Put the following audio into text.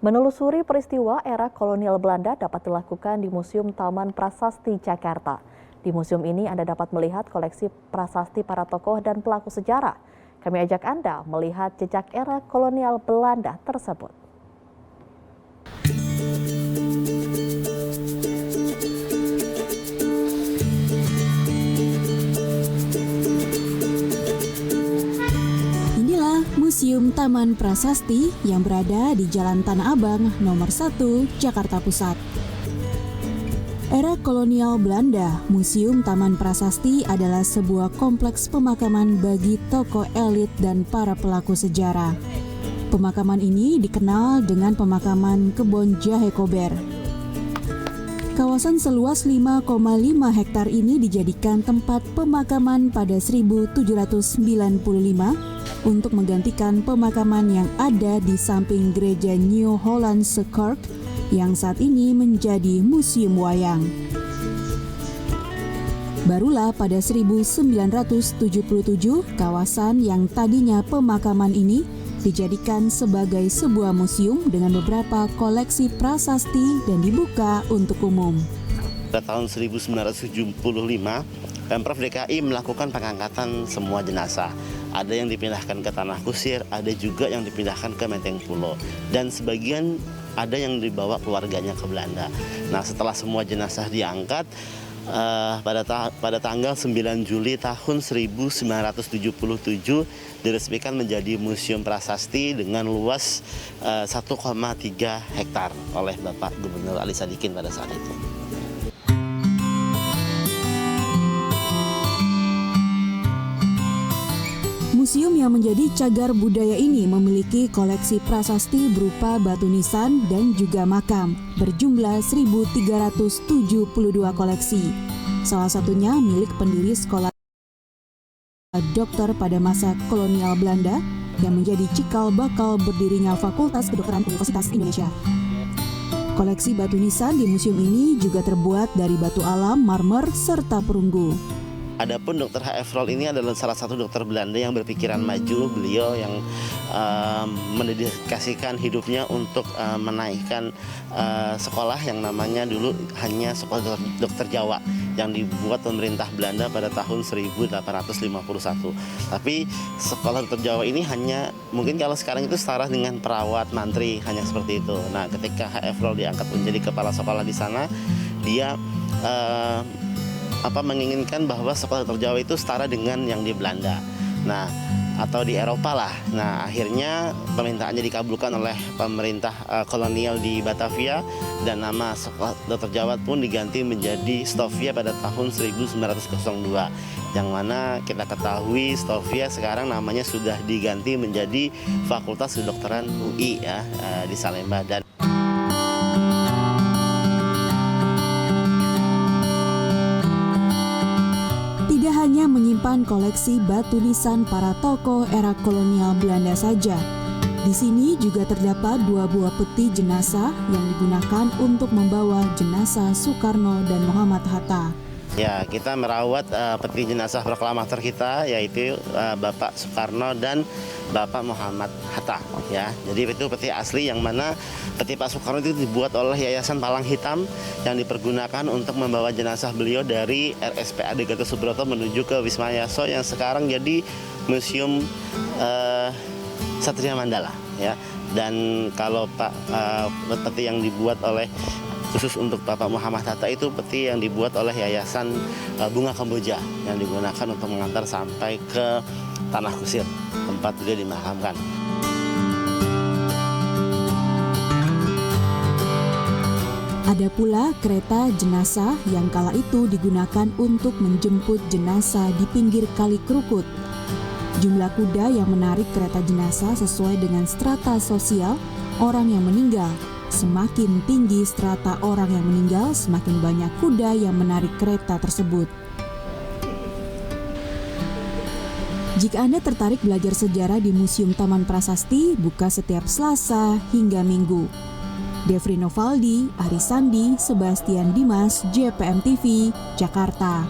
Menelusuri peristiwa era kolonial Belanda dapat dilakukan di Museum Taman Prasasti Jakarta. Di museum ini Anda dapat melihat koleksi prasasti para tokoh dan pelaku sejarah. Kami ajak Anda melihat jejak era kolonial Belanda tersebut. Museum Taman Prasasti yang berada di Jalan Tanah Abang nomor 1, Jakarta Pusat. Era kolonial Belanda, Museum Taman Prasasti adalah sebuah kompleks pemakaman bagi tokoh elit dan para pelaku sejarah. Pemakaman ini dikenal dengan pemakaman Kebon Jahe Kober. Kawasan seluas 5,5 hektar ini dijadikan tempat pemakaman pada 1795 untuk menggantikan pemakaman yang ada di samping gereja New Hollandse Kerk yang saat ini menjadi museum wayang. Barulah pada 1977 kawasan yang tadinya pemakaman ini dijadikan sebagai sebuah museum dengan beberapa koleksi prasasti dan dibuka untuk umum. Pada tahun 1975, Pemprov DKI melakukan pengangkatan semua jenazah. Ada yang dipindahkan ke Tanah Kusir, ada juga yang dipindahkan ke Menteng Pulo. Dan sebagian ada yang dibawa keluarganya ke Belanda. Nah, setelah semua jenazah diangkat, pada tanggal 9 Juli tahun 1977 diresmikan menjadi Museum Prasasti dengan luas 1,3 hektar oleh Bapak Gubernur Ali Sadikin pada saat itu. Museum yang menjadi cagar budaya ini memiliki koleksi prasasti berupa batu nisan dan juga makam berjumlah 1.372 koleksi. Salah satunya milik pendiri sekolah dokter pada masa kolonial Belanda yang menjadi cikal bakal berdirinya Fakultas Kedokteran Universitas Indonesia. Koleksi batu nisan di museum ini juga terbuat dari batu alam, marmer, serta perunggu. Adapun Dr. H.F. Roll ini adalah salah satu dokter Belanda yang berpikiran maju. Beliau yang mendedikasikan hidupnya untuk menaikkan sekolah yang namanya dulu hanya sekolah dokter Jawa yang dibuat pemerintah Belanda pada tahun 1851. Tapi sekolah dokter Jawa ini hanya mungkin kalau sekarang itu setara dengan perawat, mantri, hanya seperti itu. Nah, ketika H.F. Roll diangkat menjadi kepala sekolah di sana, dia menginginkan bahwa sekolah dokter Jawa itu setara dengan yang di Belanda, atau di Eropa lah. Nah, akhirnya permintaannya dikabulkan oleh pemerintah kolonial di Batavia dan nama sekolah dokter Jawa pun diganti menjadi Stovia pada tahun 1902. Yang mana kita ketahui Stovia sekarang namanya sudah diganti menjadi Fakultas Kedokteran UI di Salemba. Dan hanya menyimpan koleksi batu nisan para tokoh era kolonial Belanda saja. Di sini juga terdapat 2 buah peti jenazah yang digunakan untuk membawa jenazah Soekarno dan Muhammad Hatta. Ya, kita merawat peti jenazah proklamator kita, yaitu Bapak Soekarno dan Bapak Muhammad Hatta. Ya, jadi itu peti asli yang mana peti Pak Soekarno itu dibuat oleh Yayasan Palang Hitam yang dipergunakan untuk membawa jenazah beliau dari RSPAD Gatot Subroto menuju ke Wisma Yaso yang sekarang jadi Museum Satria Mandala. Ya, dan kalau peti yang dibuat oleh khusus untuk Bapak Muhammad Hatta itu peti yang dibuat oleh Yayasan Bunga Kamboja yang digunakan untuk mengantar sampai ke Tanah Kusir, tempat beliau dimakamkan. Ada pula kereta jenazah yang kala itu digunakan untuk menjemput jenazah di pinggir Kali Krukut. Jumlah kuda yang menarik kereta jenazah sesuai dengan strata sosial orang yang meninggal. Semakin tinggi strata orang yang meninggal, semakin banyak kuda yang menarik kereta tersebut. Jika Anda tertarik belajar sejarah di Museum Taman Prasasti, buka setiap Selasa hingga Minggu. Devri Novaldi, Arisandi, Sebastian Dimas, JPM TV, Jakarta.